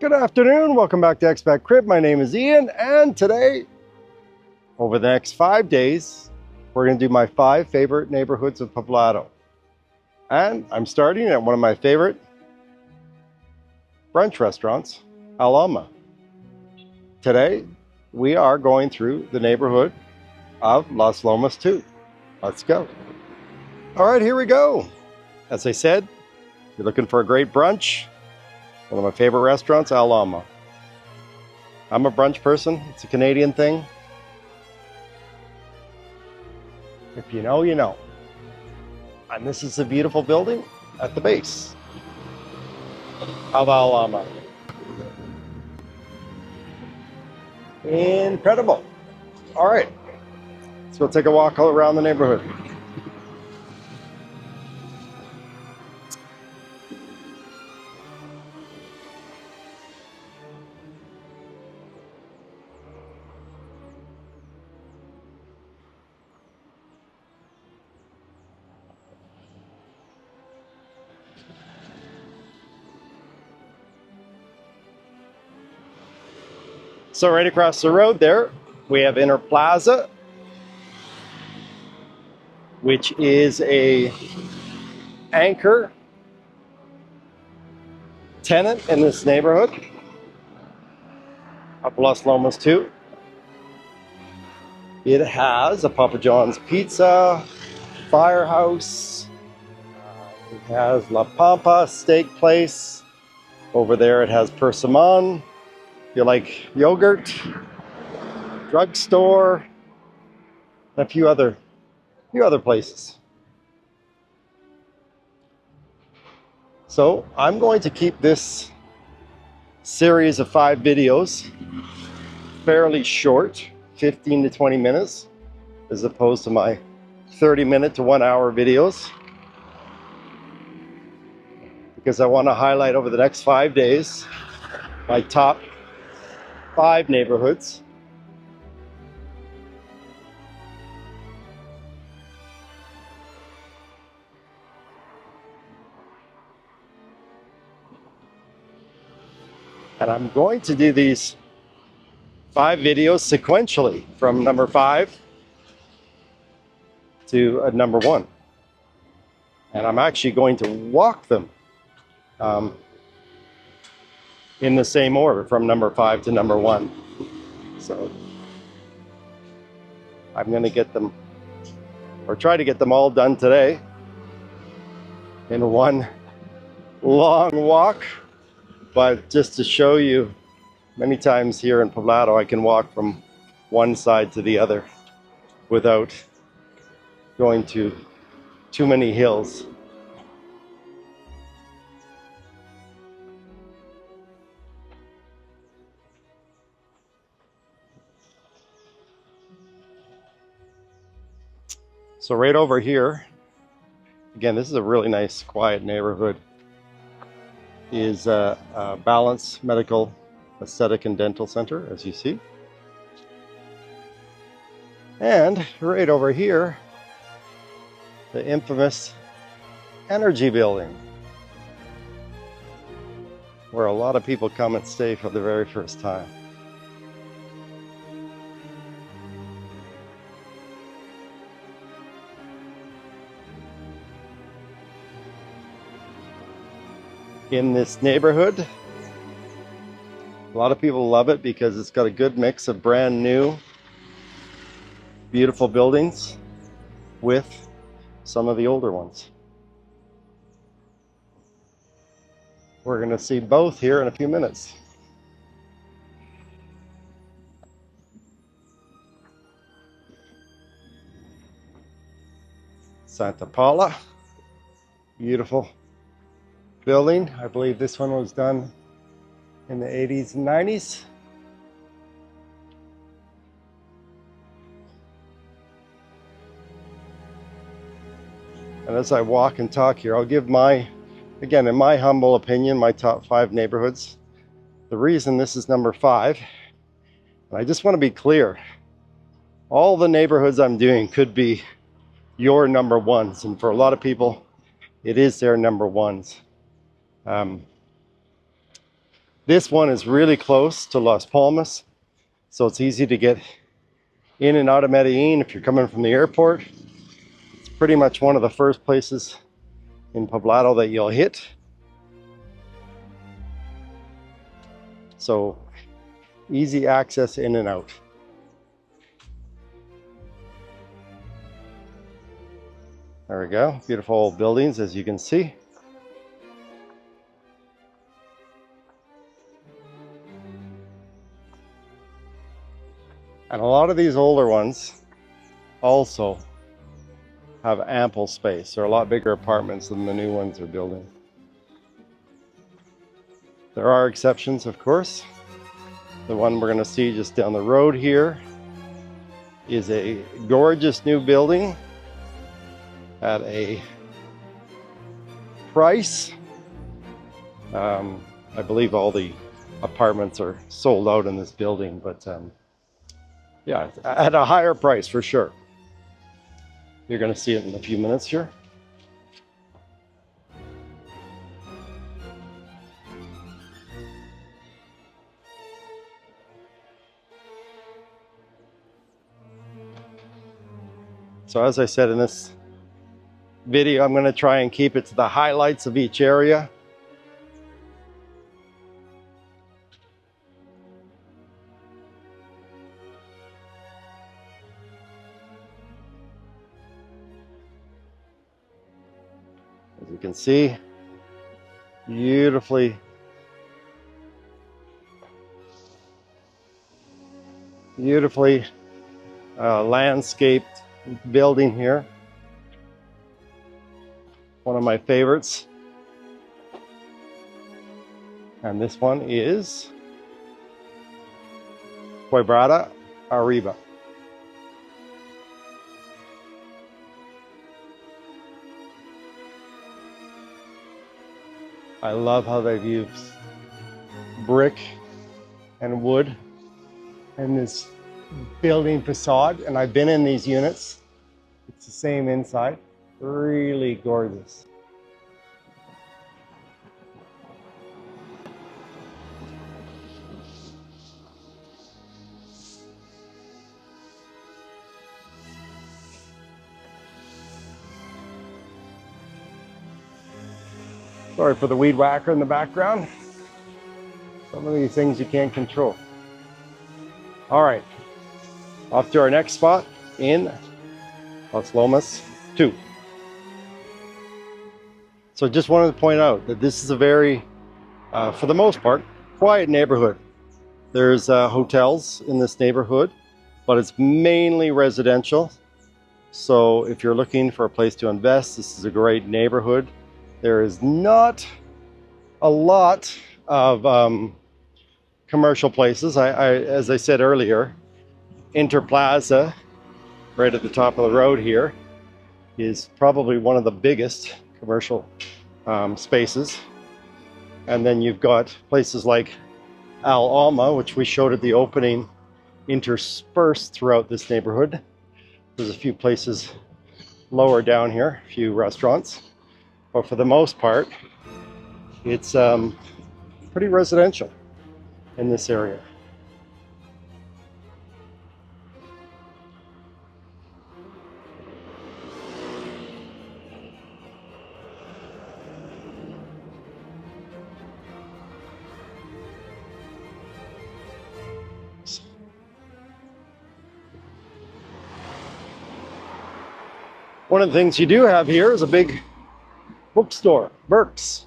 Good afternoon, welcome back to ExpatCrib. My name is Ian, and today, over the next 5 days, we're going to do my 5 favorite neighborhoods of Poblado. And I'm starting at one of my favorite brunch restaurants, Alma. Today, we are going through the neighborhood of Las Lomas 2. Let's go. All right, here we go. As I said, you're looking for a great brunch. One of my favorite restaurants, Alma. I'm a brunch person. It's a Canadian thing. If you know, you know. And this is a beautiful building at the base of Alma. Incredible. All right, let's go take a walk all around the neighborhood. So right across the road there, we have Interplaza, which is a anchor tenant in this neighborhood of Las Lomas 2. It has a Papa John's Pizza, firehouse. It has La Pampa steak place. Over there it has Persimmon. If you like yogurt, drugstore, and a few other places. So I'm going to keep this series of 5 videos fairly short, 15 to 20 minutes, as opposed to my 30-minute to 1-hour videos, because I want to highlight over the next 5 days my top 5 neighborhoods. And I'm going to do these 5 videos sequentially from number 5 to number 1. And I'm actually going to walk them in the same order from number 5 to number 1. So I'm going to get them, or try to get them all done today in one long walk. But just to show you, many times here in Poblado I can walk from one side to the other without going to too many hills. So right over here, again, this is a really nice, quiet neighborhood, is a Balance Medical Aesthetic and Dental Center, as you see. And right over here, the infamous Energy Building, where a lot of people come and stay for the very first time. In this neighborhood, a lot of people love it because it's got a good mix of brand new, beautiful buildings with some of the older ones. We're going to see both here in a few minutes. Santa Paula, beautiful building. I believe this one was done in the 80s and 90s. And as I walk and talk here, I'll give again, in my humble opinion, my top 5 neighborhoods. The reason this is number 5, and I just want to be clear, all the neighborhoods I'm doing could be your number ones, and for a lot of people, it is their number ones. This one is really close to Las Palmas, so it's easy to get in and out of Medellin if you're coming from the airport. It's pretty much one of the first places in Poblado that you'll hit. So easy access in and out. There we go, beautiful old buildings as you can see. And a lot of these older ones also have ample space. They're a lot bigger apartments than the new ones they're building. There are exceptions, of course. The one we're going to see just down the road here is a gorgeous new building at a price. I believe all the apartments are sold out in this building, but yeah, at a higher price for sure. You're going to see it in a few minutes here. So as I said in this video, I'm going to try and keep it to the highlights of each area. As you can see, beautifully landscaped building here. One of my favorites. And this one is Poblado Arriba. I love how they've used brick and wood in this building facade, and I've been in these units. It's the same inside. Really gorgeous. Sorry for the weed whacker in the background. Some of these things you can't control. All right, off to our next spot in Las Lomas 2. So just wanted to point out that this is a very, for the most part, quiet neighborhood. There's hotels in this neighborhood, but it's mainly residential. So if you're looking for a place to invest, this is a great neighborhood. There is not a lot of commercial places. As I said earlier, Interplaza, right at the top of the road here, is probably one of the biggest commercial spaces. And then you've got places like Alma, which we showed at the opening, interspersed throughout this neighborhood. There's a few places lower down here, a few restaurants. But for the most part, it's pretty residential in this area. One of the things you do have here is a big bookstore, Burke's.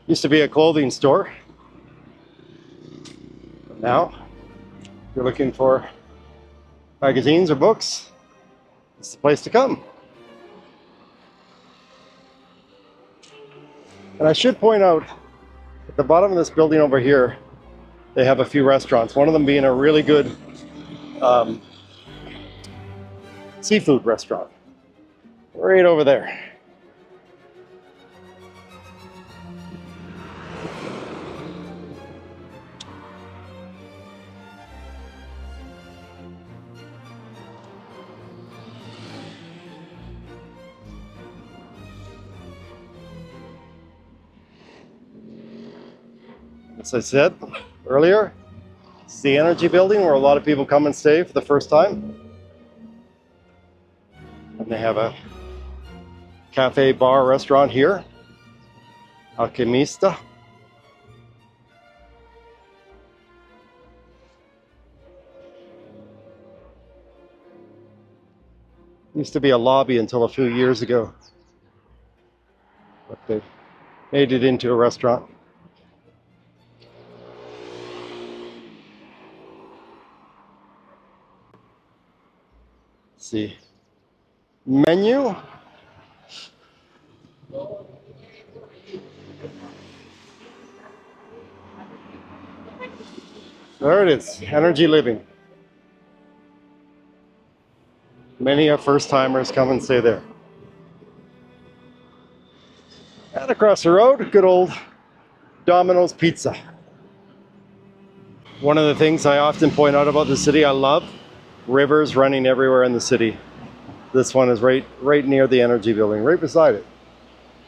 Used to be a clothing store. But now, if you're looking for magazines or books, it's the place to come. And I should point out, at the bottom of this building over here, they have a few restaurants. One of them being a really good seafood restaurant. Right over there. As I said earlier, it's the Energy Building where a lot of people come and stay for the first time. And they have a cafe, bar, restaurant here. Alquimista. Used to be a lobby until a few years ago, but they've made it into a restaurant. Let's see. Menu. There it is, Energy Living. Many first-timers come and stay there. And across the road, good old Domino's Pizza. One of the things I often point out about the city, I love rivers running everywhere in the city. This one is right near the Energy Building, right beside it,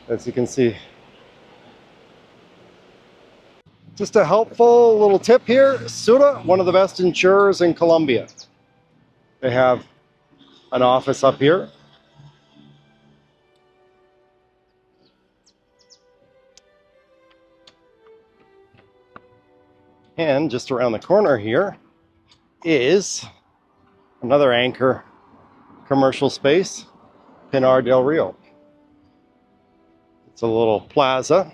as you can see. Just a helpful little tip here, Sura, one of the best insurers in Colombia. They have an office up here. And just around the corner here is another anchor commercial space, Pinar del Rio. It's a little plaza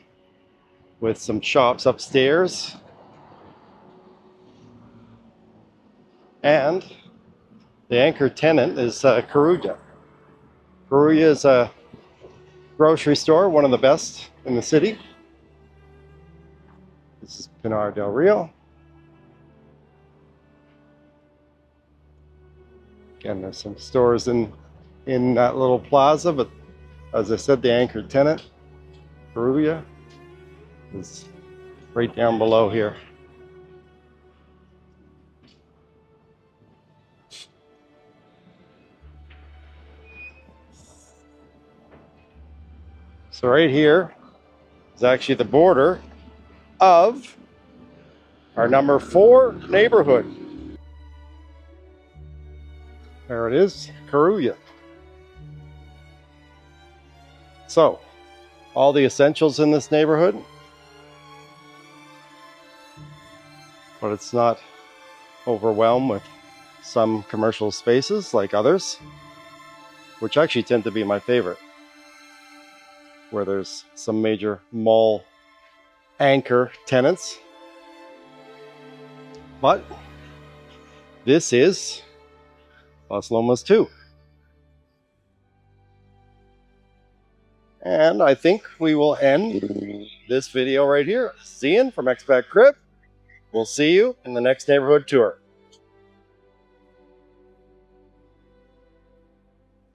with some shops upstairs. And the anchor tenant is Carulla. Carulla is a grocery store, one of the best in the city. This is Pinar del Rio. Again, there's some stores in that little plaza, but as I said, the anchor tenant, Carulla, is right down below here. So right here is actually the border of our number 4 neighborhood. There it is, Carulla. So, all the essentials in this neighborhood, but it's not overwhelmed with some commercial spaces like others, which actually tend to be my favorite, where there's some major mall anchor tenants. But this is Las Lomas 2. And I think we will end this video right here. Cian from ExpatCrib. We'll see you in the next neighborhood tour.